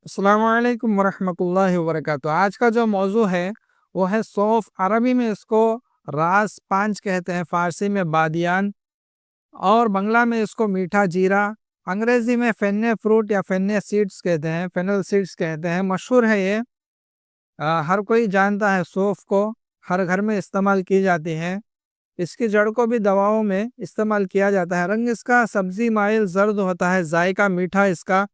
السلام علیکم ورحمۃ اللہ وبرکاتہ۔ آج کا جو موضوع ہے وہ ہے سونف۔ عربی میں اس کو راس پانچ کہتے ہیں، فارسی میں بادیان، اور بنگلہ میں اس کو میٹھا جیرا، انگریزی میں فینے فروٹ یا فینے سیڈز کہتے ہیں، فینل سیڈز کہتے ہیں۔ مشہور ہے یہ، ہر کوئی جانتا ہے سونف کو، ہر گھر میں استعمال کی جاتی ہے۔ اس کی جڑ کو بھی دواؤں میں استعمال کیا جاتا ہے۔ رنگ اس کا سبزی مائل زرد ہوتا ہے، ذائقہ میٹھا اس کا۔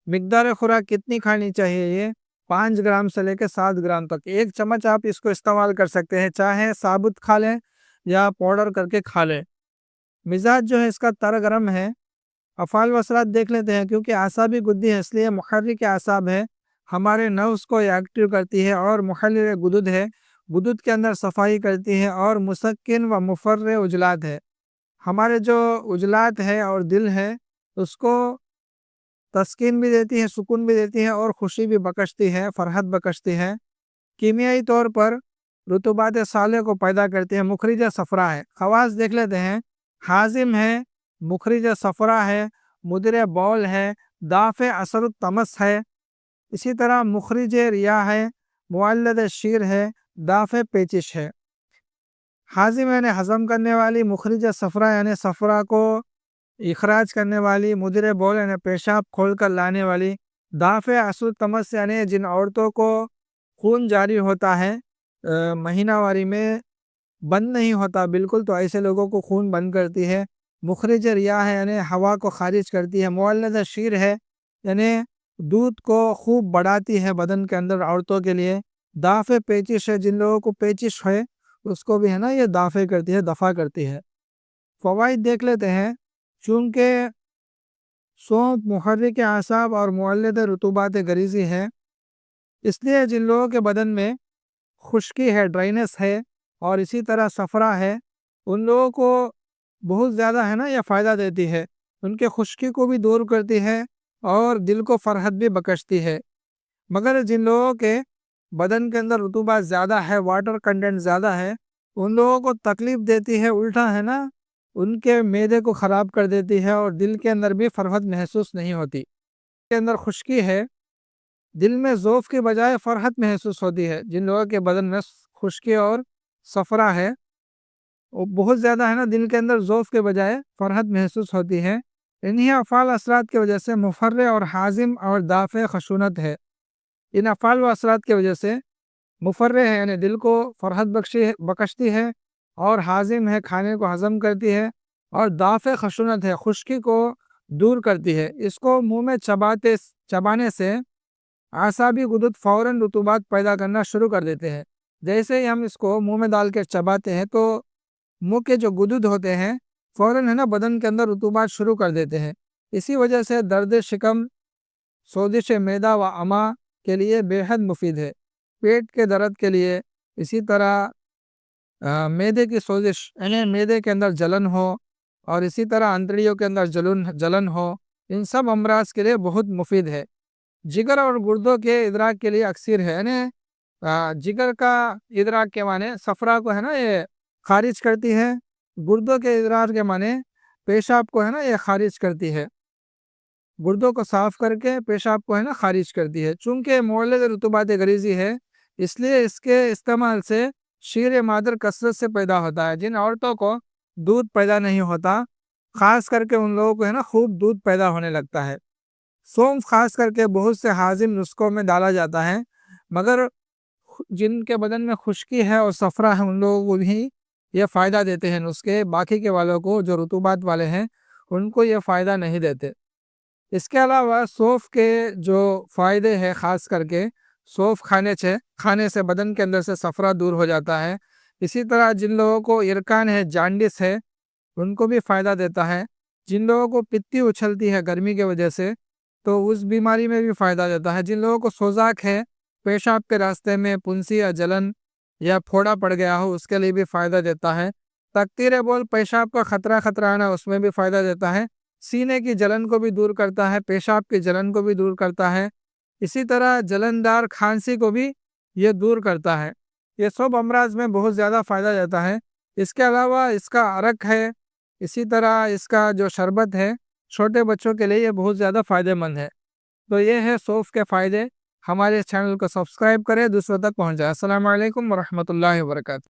مقدار خوراک کتنی کھانی چاہیے؟ یہ 5 گرام سے لے کے 7 گرام تک، 1 چمچ آپ اس کو استعمال کر سکتے ہیں، چاہے ثابت کھا لیں یا پاؤڈر کر کے کھا لیں۔ مزاج جو ہے اس کا تر گرم ہے۔ افعال و اثرات دیکھ لیتے ہیں، کیونکہ اعصابی گدی ہے اس لیے محرک اعصاب ہے، ہمارے نفس کو ایکٹیو کرتی ہے، اور محلل گدد ہے، گدد کے اندر صفائی کرتی ہے، اور مسکن و مفرح عجلات ہے، ہمارے جو عجلات ہے اور دل ہے اس کو تسکین بھی دیتی ہے، سکون بھی دیتی ہے، اور خوشی بھی بخشتی ہے، فرحت بخشتی ہے۔ کیمیائی طور پر رطوبات صالح کو پیدا کرتی ہے۔ مخرجہ صفرا ہے، خواص دیکھ لیتے ہیں، حازم ہے، مخرجہ صفرا ہے، مدر بول ہے، دافع اثر التمس ہے، اسی طرح مخرج ریاح ہے، مولد شیر ہے، دافع پیچش ہے۔ حازم یعنی ہضم کرنے والی، مخرجہ صفرا یعنی صفرا کو اخراج کرنے والی، مدر بول یعنی پیشاب کھول کر لانے والی، دافع اثر التمس یعنی جن عورتوں کو خون جاری ہوتا ہے مہینہ واری میں، بند نہیں ہوتا بالکل، تو ایسے لوگوں کو خون بند کرتی ہے۔ مخرج ریاح ہے یعنی ہوا کو خارج کرتی ہے۔ مولد شیر ہے یعنی دودھ کو خوب بڑھاتی ہے بدن کے اندر عورتوں کے لیے۔ دافع پیچش ہے، جن لوگوں کو پیچش ہے اس کو بھی ہے نا یہ دافع کرتی ہے، دفع کرتی ہے۔ فوائد دیکھ لیتے ہیں، چونکہ سونف محرک اعصاب اور مولد رطوبات غریزی ہے، اس لیے جن لوگوں کے بدن میں خشکی ہے، ڈرائنس ہے، اور اسی طرح صفرا ہے، ان لوگوں کو بہت زیادہ ہے نا یہ فائدہ دیتی ہے، ان کے خشکی کو بھی دور کرتی ہے اور دل کو فرحت بھی بخشتی ہے۔ مگر جن لوگوں کے بدن کے اندر رطوبات زیادہ ہے، واٹر کنٹینٹ زیادہ ہے، ان لوگوں کو تکلیف دیتی ہے، الٹا ہے نا ان کے معدے کو خراب کر دیتی ہے، اور دل کے اندر بھی فرحت محسوس نہیں ہوتی۔ کے اندر خشکی ہے، دل میں ذوف کے بجائے فرحت محسوس ہوتی ہے۔ جن لوگوں کے بدن میں خشکی اور صفرا ہے، وہ بہت زیادہ ہے نا دل کے اندر ذوف کے بجائے فرحت محسوس ہوتی ہے۔ انہی افعال اثرات کی وجہ سے مفرح اور حازم اور دافع خشونت ہے۔ ان افعال و اثرات کی وجہ سے مفرح ہے یعنی دل کو فرحت بخشتی ہے، اور حازم ہے کھانے کو ہضم کرتی ہے، اور دافع خشونت ہے خشکی کو دور کرتی ہے۔ اس کو منہ میں چبانے سے اعصابی غدد فوراً رطوبات پیدا کرنا شروع کر دیتے ہیں۔ جیسے ہی ہم اس کو منہ میں ڈال کے چباتے ہیں تو منہ کے جو غدد ہوتے ہیں فوراً ہے نا بدن کے اندر رطوبات شروع کر دیتے ہیں۔ اسی وجہ سے درد شکم، سوزش معدہ و امعا کے لیے بے حد مفید ہے۔ پیٹ کے درد کے لیے، اسی طرح معدے کی سوزش یعنی معدے کے اندر جلن ہو، اور اسی طرح انتڑیوں کے اندر جلن ہو، ان سب امراض کے لیے بہت مفید ہے۔ جگر اور گردوں کے ادراک کے لیے اکثر ہے، یعنی جگر کا ادراک کے معنی صفرا کو ہے نا یہ خارج کرتی ہے، گردوں کے ادراک کے معنی پیشاب کو ہے نا یہ خارج کرتی ہے، گردوں کو صاف کر کے پیشاب کو ہے نا خارج کرتی ہے۔ چونکہ مولد رطوبات غریزی ہے، اس لیے اس کے استعمال سے شیر مادر کثرت سے پیدا ہوتا ہے۔ جن عورتوں کو دودھ پیدا نہیں ہوتا، خاص کر کے ان لوگوں کو ہے نا خوب دودھ پیدا ہونے لگتا ہے۔ سونف خاص کر کے بہت سے حازم نسخوں میں ڈالا جاتا ہے، مگر جن کے بدن میں خشکی ہے اور صفرا ہے ان لوگوں کو بھی یہ فائدہ دیتے ہیں نسخے، باقی کے والوں کو جو رطوبات والے ہیں ان کو یہ فائدہ نہیں دیتے۔ اس کے علاوہ سونف کے جو فائدے ہیں، خاص کر کے سونف کھانے سے بدن کے اندر سے صفرا دور ہو جاتا ہے۔ اسی طرح جن لوگوں کو ارکان ہے، جانڈس ہے، ان کو بھی فائدہ دیتا ہے۔ جن لوگوں کو پتی اچھلتی ہے گرمی کی وجہ سے تو اس بیماری میں بھی فائدہ دیتا ہے۔ جن لوگوں کو سوزاک ہے، پیشاب کے راستے میں پنسی یا جلن یا پھوڑا پڑ گیا ہو، اس کے لیے بھی فائدہ دیتا ہے۔ تکتیر بول، پیشاب کا خطرہ آنا، اس میں بھی فائدہ دیتا ہے۔ سینے کی جلن کو بھی دور کرتا ہے، پیشاب کی جلن کو بھی دور کرتا ہے، اسی طرح جلندار کھانسی کو بھی یہ دور کرتا ہے۔ یہ سب امراض میں بہت زیادہ فائدہ دیتا ہے۔ اس کے علاوہ اس کا عرق ہے، اسی طرح اس کا جو شربت ہے چھوٹے بچوں کے لیے یہ بہت زیادہ فائدہ مند ہے۔ تو یہ ہے سونف کے فائدے. ہمارے چینل کو سبسکرائب کریں، دوسروں تک پہنچائیں. السلام علیکم ورحمۃ اللہ وبرکاتہ.